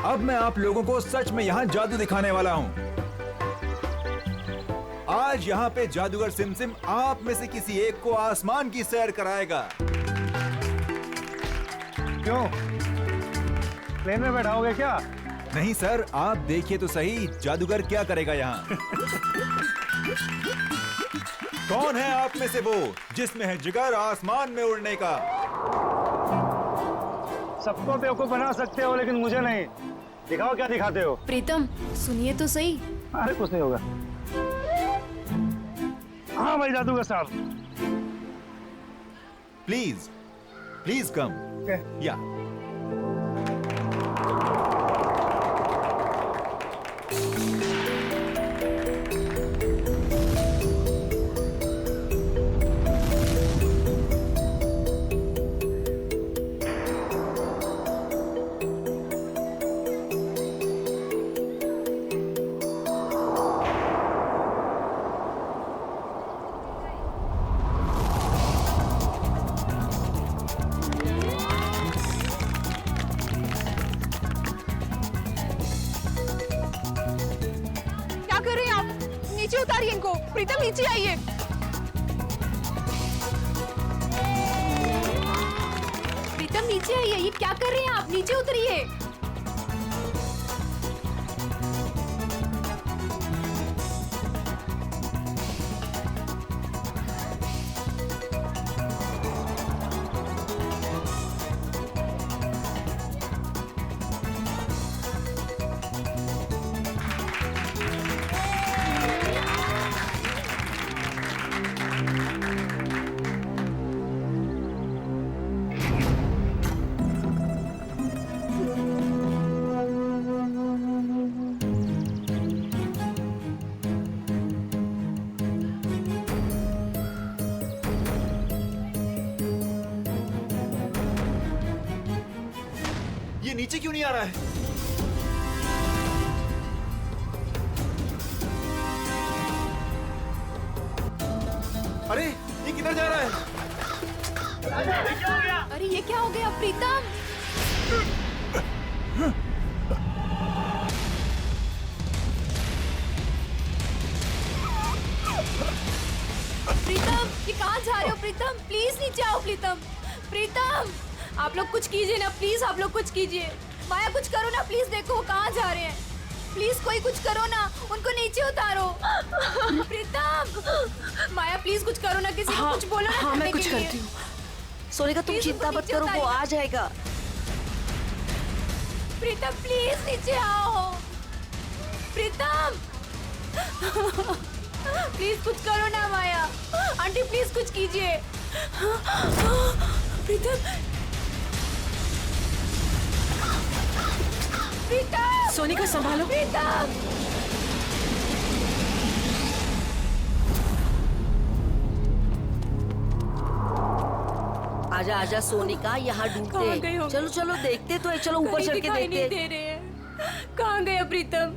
अब मैं आप लोगों को सच में यहाँ जादू दिखाने वाला हूँ। आज यहाँ पे जादूगर सिमसिम आप में से किसी एक को आसमान की सैर कराएगा। क्यों, प्लेन में बैठाओगे क्या? नहीं सर, आप देखिए तो सही जादूगर क्या करेगा यहाँ। कौन है आप में से वो जिसमें है जिगर आसमान में उड़ने का? सबको बेवकूफ बना सकते हो लेकिन मुझे नहीं। दिखाओ क्या दिखाते हो। प्रीतम सुनिए तो सही। अरे कुछ नहीं होगा। हाँ भाई जादूगर साहब। Please please come. या नीचे उतारिए इनको। प्रीतम नीचे आइए। प्रीतम नीचे आइए, ये क्या कर रहे हैं आप? नीचे उतरिए। ये नीचे क्यों नहीं आ रहा है? अरे ये किधर जा रहा है? अरे ये क्या हो गया प्रीतम? प्रीतम ये कहाँ जा रहे हो? प्रीतम प्लीज नीचे आओ। प्रीतम प्रीतम आप लोग कुछ कीजिए ना प्लीज। आप लोग कुछ कीजिए। माया कुछ करो ना प्लीज। देखो वो कहाँ जा रहे हैं। प्लीज कोई कुछ करो ना, उनको नीचे उतारो। प्रीतम माया प्लीज कुछ करो ना, किसी को कुछ बोलो ना। हाँ मैं कुछ करती हूँ। सोनिका तुम चिंता मत करो, वो आ जाएगा। प्रीतम प्लीज नीचे आओ। प्रीतम प्लीज कुछ करो ना माया। आंटी प्लीज कुछ कीजिए। प्रीतम प्रीतम सोनिका संभालो। प्रीतम आजा आजा सोनिका, यहाँ कहाँ गए ढूंढते। होंगे? चलो चलो देखते तो है। चलो ऊपर कहीं चढ़ के दिखाई नहीं देखते। दे रहे हैं। कहाँ गया प्रीतम?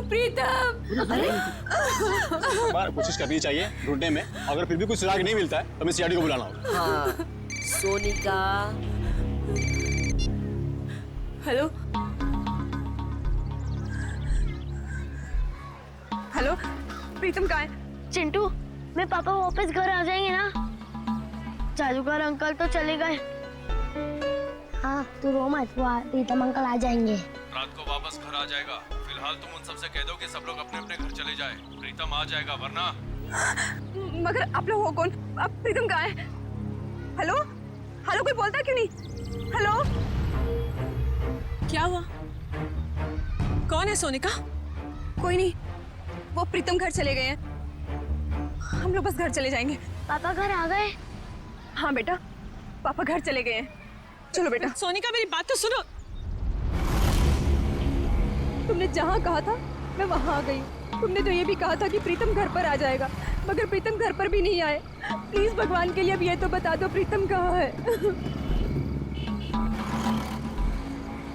प्रीतम बार कोशिश करनी चाहिए ढूंढने में। अगर फिर भी कुछ सुराग नहीं मिलता है तो हमें सीआईडी को बुलाना होगा। हाँ सोनिका। हेलो हेलो, प्रीतम कहाँ है? चिंटू, मैं पापा वापस घर आ जाएंगे ना? जादूगर अंकल तो चले गए। हाँ तू रो मत, वो प्रीतम अंकल आ जाएंगे। रात को वापस घर आ जाएगा। फिलहाल तुम उन सबसे कह दो कि सब लोग अपने अपने घर चले जाए। प्रीतम आ जाएगा वरना। मगर आप लोग हो कौन? अब प्रीतम कहाँ है? हेलो हेलो, कोई बोलता क्यों नहीं? हेलो क्या हुआ? कौन है सोनिका? कोई नहीं, वो प्रीतम घर चले गए हैं। हम लोग बस घर चले जाएंगे। पापा घर आ गए? हाँ बेटा, पापा घर चले गए हैं। चलो बेटा। सोनिका मेरी बात तो सुनो। तुमने जहाँ कहा था मैं वहाँ आ गई। तुमने तो ये भी कहा था कि प्रीतम घर पर आ जाएगा, मगर प्रीतम घर पर भी नहीं आए। प्लीज भगवान के लिए अब ये तो बता दो प्रीतम कहाँ है।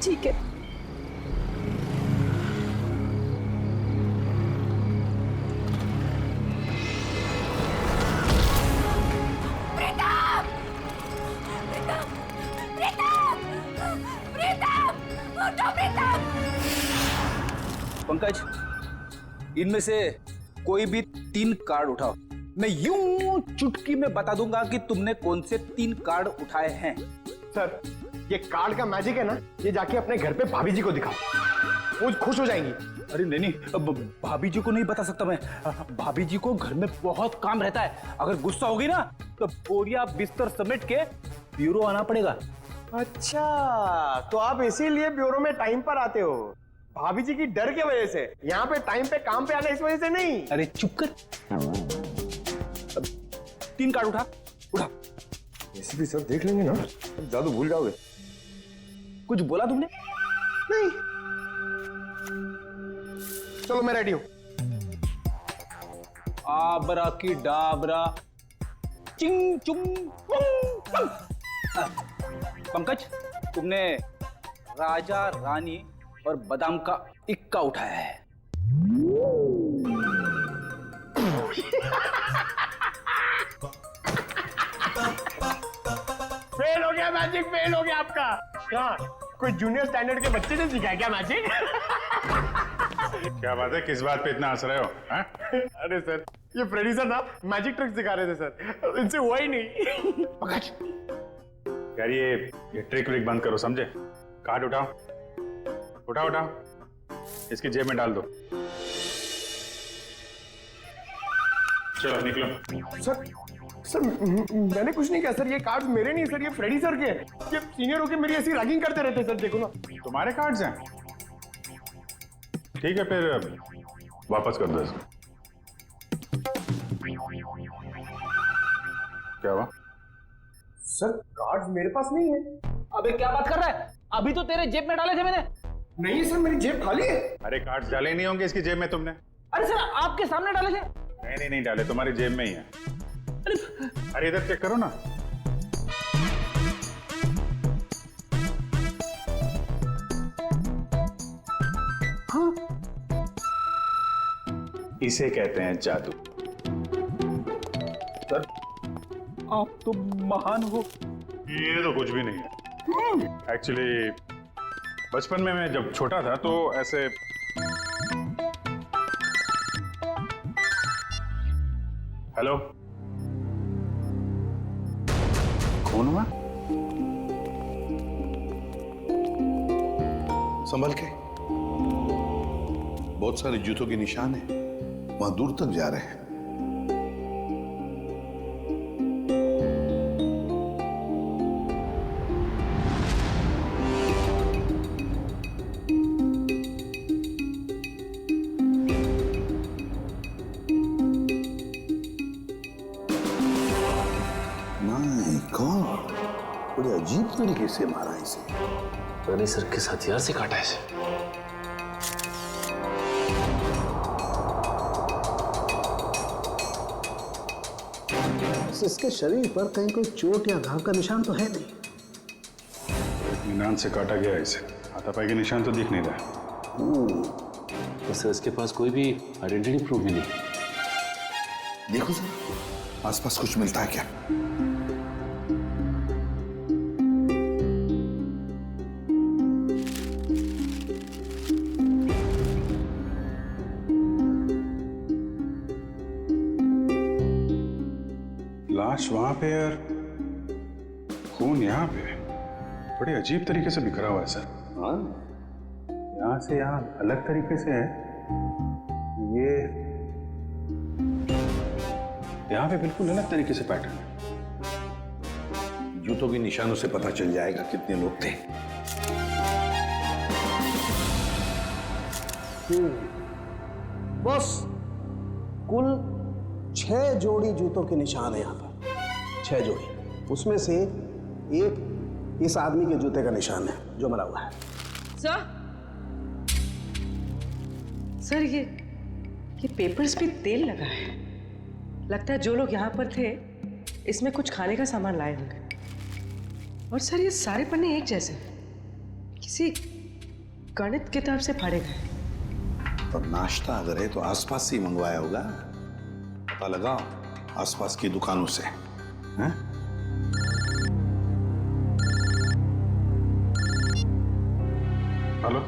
ठीक है। प्रीतम प्रीतम प्रीतम पंकज, इनमें से कोई भी 3 कार्ड उठाओ। मैं यूं चुटकी में बता दूंगा कि तुमने कौन से 3 कार्ड उठाए हैं। सर, ये कार्ड का मैजिक है ना, ये जाके अपने घर पे भाभी जी को दिखाओ, वो खुश हो जाएंगी। अरे नहीं, अब भाभी जी को नहीं बता सकता मैं। भाभी जी को घर में बहुत काम रहता है। अगर गुस्सा होगी ना तो बोरिया बिस्तर समेट के ब्यूरो आना पड़ेगा। अच्छा, तो आप इसीलिए ब्यूरो में टाइम पर आते हो, भाभी जी की डर की वजह से। यहाँ पे टाइम पे काम पे आना इस वजह से नहीं। अरे चुप कर। 3 कार्ड उठा। ऐसे भी सर देख लेंगे ना, जादू भूल जाओगे। कुछ बोला तुमने? नहीं। चलो मैं रेडी हूं। आबरा की डाबरा चिंग चुंग पुंग। पंकज, तुमने राजा रानी और बादाम का इक्का उठाया है। फेल हो गया मैजिक, फेल हो गया आपका। क्या कोई जूनियर स्टैंडर्ड के बच्चे ने सिखाया क्या मैजिक? क्या बात है, किस बात पे इतना हंस रहे हो? अरे सर, ये फ्रेडी सर ना मैजिक ट्रिक सिखा रहे थे सर, इनसे हुआ ही नहीं। यार ये ट्रिक व्रिक बंद करो, समझे? कार्ड उठाओ, इसकी जेब में डाल दो। चलो निकलो। सर मैंने कुछ नहीं किया सर, ये कार्ड्स मेरे नहीं सर, ये फ्रेडी सर के हैं। ये सीनियर होके मेरी ऐसी रैगिंग करते रहते सर, देखो ना। तुम्हारे कार्ड्स हैं? ठीक है, फिर वापस कर दो इसको। क्या हुआ? सर कार्ड्स मेरे पास नहीं है। अबे क्या बात कर रहा है? अभी तो तेरे जेब में डाले थे मैंने। नहीं सर, मेरी जेब खाली है। अरे कार्ड्स डाले नहीं होंगे इसकी जेब में तुमने? अरे सर, आपके सामने डाले थे। नहीं डाले, तुम्हारी जेब में ही है। अरे इधर चेक करो ना। हाँ, इसे कहते हैं जादू। सर आप तो महान हो। ये तो कुछ भी नहीं है। एक्चुअली बचपन में मैं जब छोटा था तो ऐसे हेलो, कौन हुआ? संभल के, बहुत सारे जूतों के निशान है, वहां दूर तक जा रहे हैं। माय गॉड, बड़े अजीब तरीके से मारा इसे। रानी सर किस हथियार से काटा इसे? इसके शरीर पर कहीं कोई चोट या घाव का निशान तो है नहीं। इत्मीनान से काटा गया इसे, हाथापाई के निशान तो दिख नहीं रहा। तो सर इसके पास कोई भी आइडेंटिटी प्रूफ भी नहीं। देखो सर, आसपास कुछ मिलता है क्या? लाश वहां पे और खून यहाँ पे, बड़े अजीब तरीके से बिखरा हुआ है सर। यहाँ से यहाँ अलग तरीके से है, ये यहाँ पे बिल्कुल अलग तरीके से पैटर्न है। जूतों के निशानों से पता चल जाएगा कितने लोग थे। बस कुल 6 जोड़ी जूतों के निशान है यहाँ पर, 6 जोड़ी। उसमें से एक इस आदमी के जूते का निशान है जो मरा हुआ है। सर ये पेपर्स पे तेल लगा है। लगता है जो लोग यहाँ पर थे इसमें कुछ खाने का सामान लाए होंगे। और सर ये सारे पन्ने एक जैसे किसी गणित किताब से फाड़े गए। तो नाश्ता अगर है तो आसपास से ही मंगवाया होगा। पता लगाओ आसपास की दुकानों से। हैं? हेलो,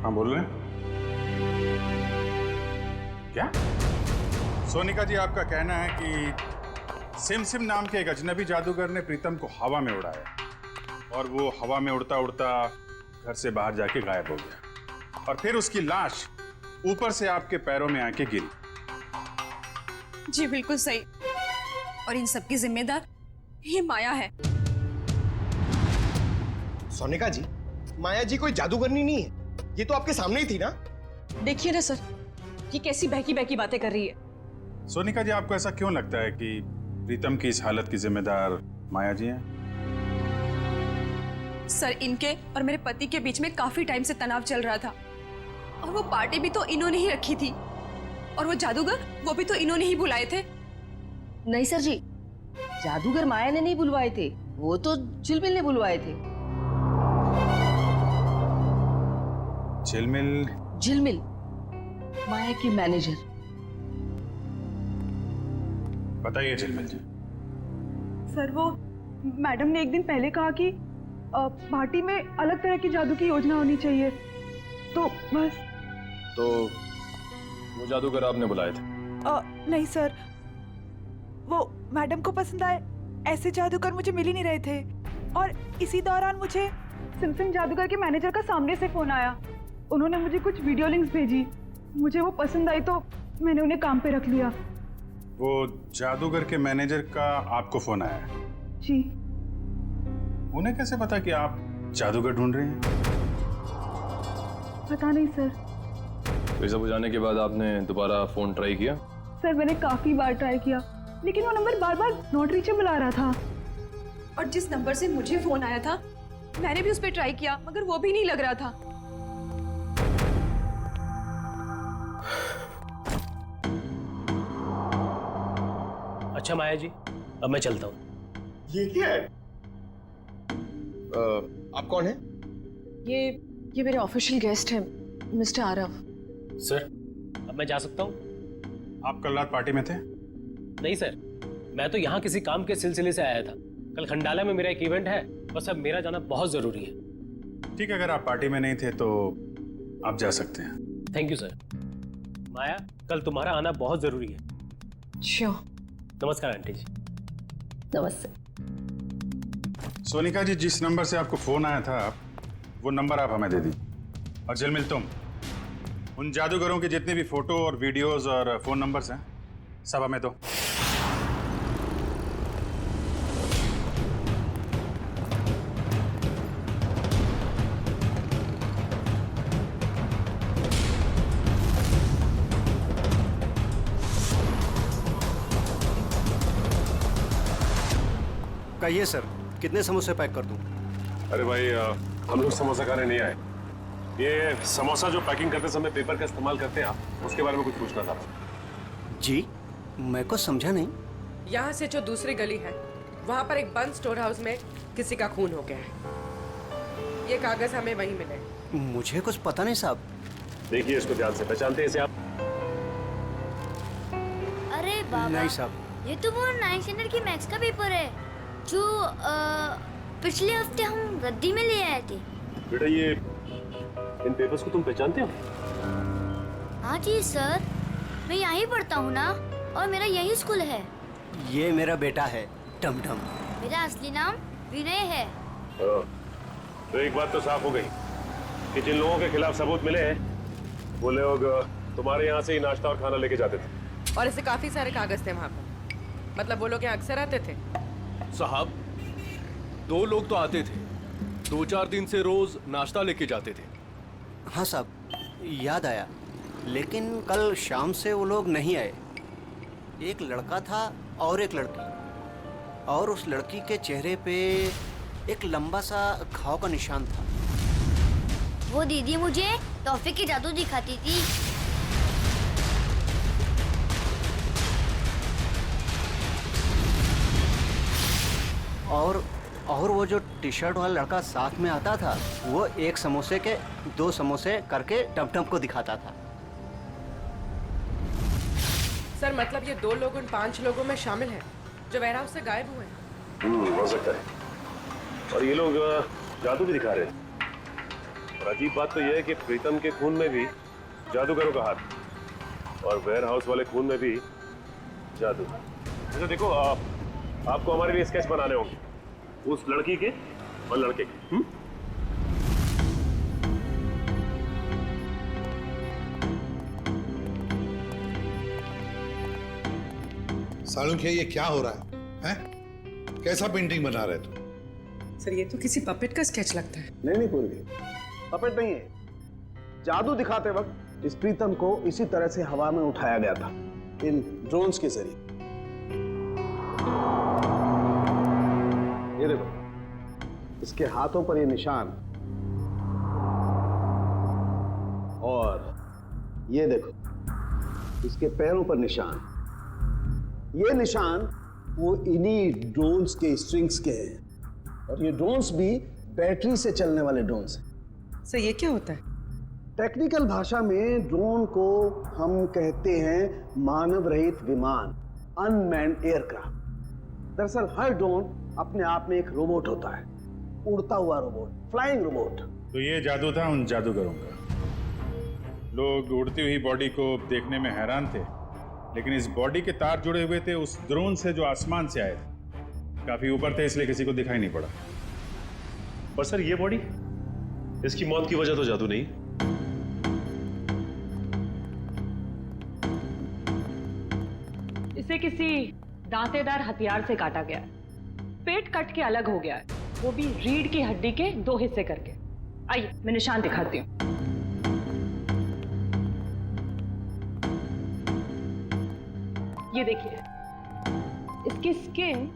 हाँ बोल रहे हैं। क्या? सोनिका जी, आपका कहना है कि सिम नाम के एक अजनबी जादूगर ने प्रीतम को हवा में उड़ाया और वो हवा में उड़ता उड़ता घर से बाहर जाके गायब हो गया और फिर उसकी लाश ऊपर से आपके पैरों में आके गिरी। जी बिल्कुल सही। और इन सब की जिम्मेदार ये माया है। सोनिका जी, माया जी कोई जादूगरनी नहीं है, ये तो आपके सामने ही थी ना। देखिए ना सर, ये कैसी बहकी बहकी बातें कर रही है। सोनिका जी, आपको ऐसा क्यों लगता है कि प्रीतम की इस हालत की जिम्मेदार माया जी हैं? सर, इनके और मेरे पति के बीच में काफी टाइम से तनाव चल रहा था और वो पार्टी भी तो इन्होंने ही रखी थी और वो जादूगर वो भी तो इन्होंने ही बुलाए थे। नहीं सर जी, जादूगर माया ने नहीं बुलवाए थे, वो तो झिलमिल ने बुलवाए थे। झिलमिल माया की मैनेजर। बताइए झिलमिल जी। सर, वो मैडम ने एक दिन पहले कहा कि पार्टी में अलग तरह की जादू की योजना होनी चाहिए, तो बस। तो वो जादूगर आपने बुलाए थे? नहीं सर, वो मैडम को पसंद आए ऐसे जादूगर मुझे मिल ही नहीं रहे थे और इसी दौरान मुझे सिमसिम जादूगर के मैनेजर का सामने से फोन आया। उन्होंने मुझे कुछ वीडियो लिंक्स भेजी, मुझे वो पसंद आई तो मैंने उन्हें काम पे रख लिया। वो जादूगर के मैनेजर का आपको फोन आया है? जी। उन्हें कैसे पता कि आप जादूगर ढूंढ रहे हैं? पता नहीं सर। ये सब हो जाने के बाद आपने दोबारा फोन ट्राई किया? सर, मैंने काफी बार ट्राई किया लेकिन वो नंबर बार बार नॉट रीचेबल आ रहा था। और जिस नंबर से मुझे फोन आया था मैंने भी उस पर ट्राई किया मगर वो भी नहीं लग रहा था। अच्छा माया जी, अब मैं चलता हूँ। ये क्या है? आप कौन है? ये मेरे ऑफिशियल गेस्ट हैं, मिस्टर आरव। सर, अब मैं जा सकता हूँ? आप कल रात पार्टी में थे? नहीं सर, मैं तो यहाँ किसी काम के सिलसिले से आया था। कल खंडाला में मेरा एक इवेंट है, बस अब मेरा जाना बहुत जरूरी है। ठीक है, अगर आप पार्टी में नहीं थे तो आप जा सकते हैं। Thank you sir. माया, कल तुम्हारा आना बहुत जरूरी है। श्योर। नमस्कार आंटी जी। नमस्ते। सोनिका जी, जिस नंबर से आपको फोन आया था वो नंबर आप हमें दे दीजिए। और झिलमिल, तुम उन जादूगरों के जितने भी फोटो और वीडियोस और फोन नंबर्स हैं सब हमें दो। कहिए सर, कितने समोसे पैक कर दूं? अरे भाई, हम लोग समोसा खाने नहीं आए। ये समोसा जो पैकिंग करते समय पेपर का इस्तेमाल करते हैं आप, उसके बारे में कुछ पूछना था। जी, मैं को समझा नहीं। यहाँ से जो दूसरी गली है वहाँ पर एक बंद स्टोर हाउस में किसी का खून हो गया है। ये कागज हमें वहीं मिले। मुझे कुछ पता नहीं साहब। देखिए इसको ध्यान से, पहचानते हैं इसे आप? अरे बाबा, नहीं साहब, ये तो वो 9th स्टैंडर्ड की मैथ्स का पेपर है जो पिछले हफ्ते हम रद्दी में ले आए थे। बेटा, ये इन पेपर्स को तुम पहचानते हो? हाँ जी सर, मैं यहीं पढ़ता हूँ ना और मेरा यही स्कूल है। ये मेरा बेटा है टमटम। मेरा असली नाम विनय है। तो एक बात तो साफ हो गई कि जिन लोगों के खिलाफ सबूत मिले हैं वो लोग तुम्हारे यहाँ से ही नाश्ता और खाना लेके जाते थे। और ऐसे काफी सारे कागज थे वहाँ पर। मतलब वो लोग यहाँ अक्सर आते थे? साहब, 2 लोग तो आते थे, 2-4 दिन से रोज नाश्ता लेके जाते थे। हाँ साहब, याद आया, लेकिन कल शाम से वो लोग नहीं आए। एक लड़का था और एक लड़की, और उस लड़की के चेहरे पे एक लंबा सा घाव का निशान था। वो दीदी मुझे टॉफी की जादू दिखाती थी। और वो जो टी शर्ट वाला लड़का साथ में आता था, वो एक समोसे के 2 समोसे करके टमटम को दिखाता था। सर, मतलब ये 2 लोग उन 5 लोगों में शामिल हैं जो वेयरहाउस से गायब हुए हैं। हो सकता है। और ये लोग जादू भी दिखा रहे हैं। और अजीब बात तो यह है कि प्रीतम के खून में भी जादूगरों का हाथ और वेयर हाउस वाले खून में भी जादू। अच्छा देखो, आपको हमारे लिए स्केच बनाने होंगे उस लड़की के और लड़के के। सालुंखे, ये क्या हो रहा है? हैं? कैसा पेंटिंग बना रहे तुम? सर ये तो किसी पपेट का स्केच लगता है। नहीं पूर्वी, पपेट नहीं है। जादू दिखाते वक्त इस प्रीतम को इसी तरह से हवा में उठाया गया था, इन ड्रोन्स के जरिए। ये देखो, इसके हाथों पर ये निशान, और ये देखो इसके पैरों पर निशान। ये निशान वो इन्हीं ड्रोन्स के स्ट्रिंग्स के हैं, और ये ड्रोन्स भी बैटरी से चलने वाले ड्रोन्स हैं। सर ये क्या होता है? टेक्निकल भाषा में ड्रोन को हम कहते हैं मानव रहित विमान, अनमैन्ड एयरक्राफ्ट। दरअसल हर ड्रोन अपने आप में एक रोबोट होता है, उड़ता हुआ रोबोट, फ्लाइंग रोबोट। तो ये जादू था उन जादूगरों का। लोग उड़ती हुई बॉडी को देखने में हैरान थे, लेकिन इस बॉडी के तार जुड़े हुए थे उस ड्रोन से जो आसमान से आए थे। काफी ऊपर थे, इसलिए किसी को दिखाई नहीं पड़ा। पर सर ये बॉडी, इसकी मौत की वजह तो जादू नहीं। इसे किसी दांतेदार हथियार से काटा गया है। पेट कट के अलग हो गया है, वो भी रीढ़ की हड्डी के 2 हिस्से करके। आइए मैं निशान दिखाती हूँ। ये देखिए, इसकी स्किन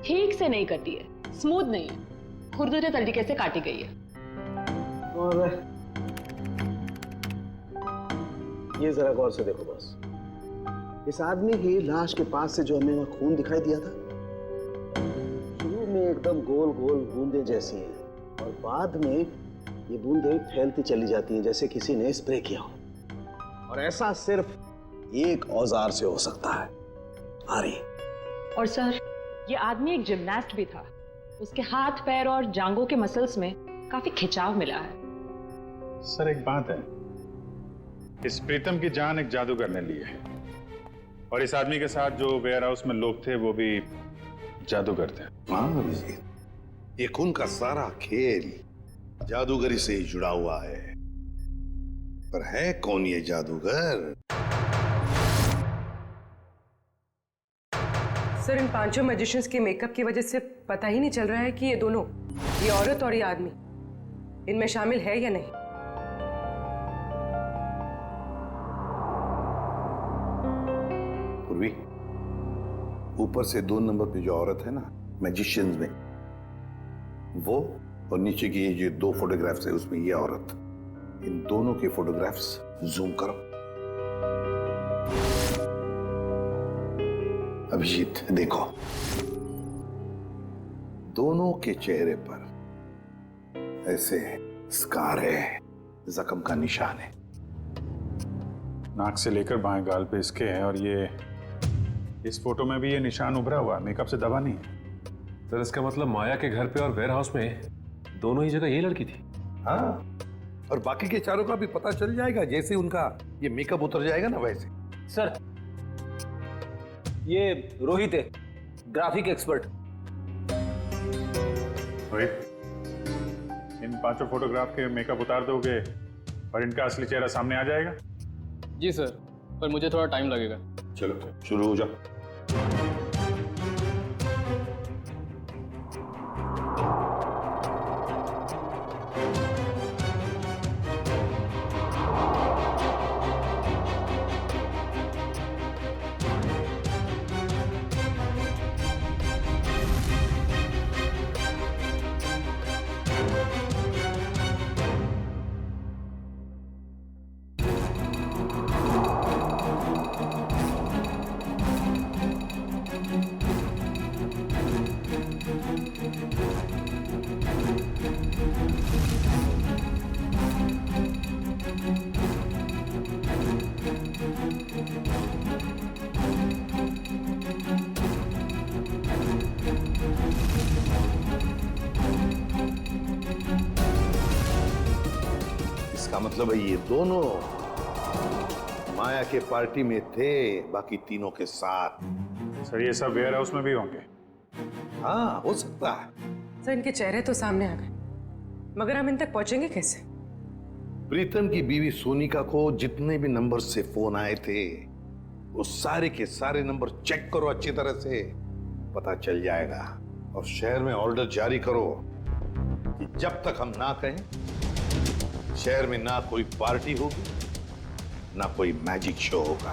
ठीक से नहीं कटी है, स्मूथ नहीं है, खुरदुरे तरीके से काटी गई है। और ये जरा गौर से देखो बस, इस आदमी की लाश के पास से जो हमें वहां खून दिखाई दिया था, शुरू में एकदम गोल गोल बूंदे जैसी हैं, और बाद में ये बूंदे फैलती चली जाती हैं जैसे किसी ने स्प्रे किया हो। और ऐसा सिर्फ एक औजार से हो सकता है, आरी। और सर, ये आदमी एक जिम्नास्ट भी था। उसके हाथ पैर और जांघों के मसल्स में काफी खिंचाव मिला है। सर एक बात है, इस प्रीतम की जान एक जादूगर ने ली है, और इस आदमी के साथ जो वेयर हाउस में लोग थे वो भी जादूगर थे। हाँ अभिजीत, ये खून का सारा खेल जादूगरी से ही जुड़ा हुआ है। पर है कौन ये जादूगर? सर इन 5 मैजिशियंस के मेकअप की वजह से पता ही नहीं चल रहा है कि ये दोनों, ये औरत और ये आदमी, इनमें शामिल है या नहीं। पूर्वी, ऊपर से 2 नंबर पे जो औरत है ना मैजिशियंस में, वो, और नीचे की ये जो 2 फोटोग्राफ्स है उसमें ये औरत, इन दोनों के फोटोग्राफ्स जूम करो। अभिजीत देखो, दोनों के चेहरे पर ऐसे स्कार है, जख्म का निशान है। नाक से लेकर बाएं गाल पे इसके है, और ये इस फोटो में भी ये निशान उभरा हुआ, मेकअप से दबा नहीं है। सर इसका मतलब माया के घर पे और वेयर हाउस में दोनों ही जगह ये लड़की थी। हाँ, और बाकी के चारों का भी पता चल जाएगा जैसे उनका ये मेकअप उतर जाएगा ना वैसे। सर ये रोहित है, ग्राफिक एक्सपर्ट। रोहित, इन 5 फोटोग्राफ के मेकअप उतार दोगे और इनका असली चेहरा सामने आ जाएगा? जी सर, पर मुझे थोड़ा टाइम लगेगा। चलो शुरू हो जाओ। मतलब है ये दोनों माया के पार्टी में थे, बाकी तीनों के साथ। सर ये सब वेयर हाउस में भी होंगे? हाँ, हो सकता है। सर इनके चेहरे तो सामने आ गए, मगर हम इन तक पहुंचेंगे कैसे? प्रीतम की बीवी सोनिका को जितने भी नंबर से फोन आए थे, वो सारे के सारे नंबर चेक करो अच्छी तरह से, पता चल जाएगा। और शहर में ऑर्डर जारी करो कि जब तक हम ना कहें, शहर में ना कोई पार्टी होगी, ना कोई मैजिक शो होगा।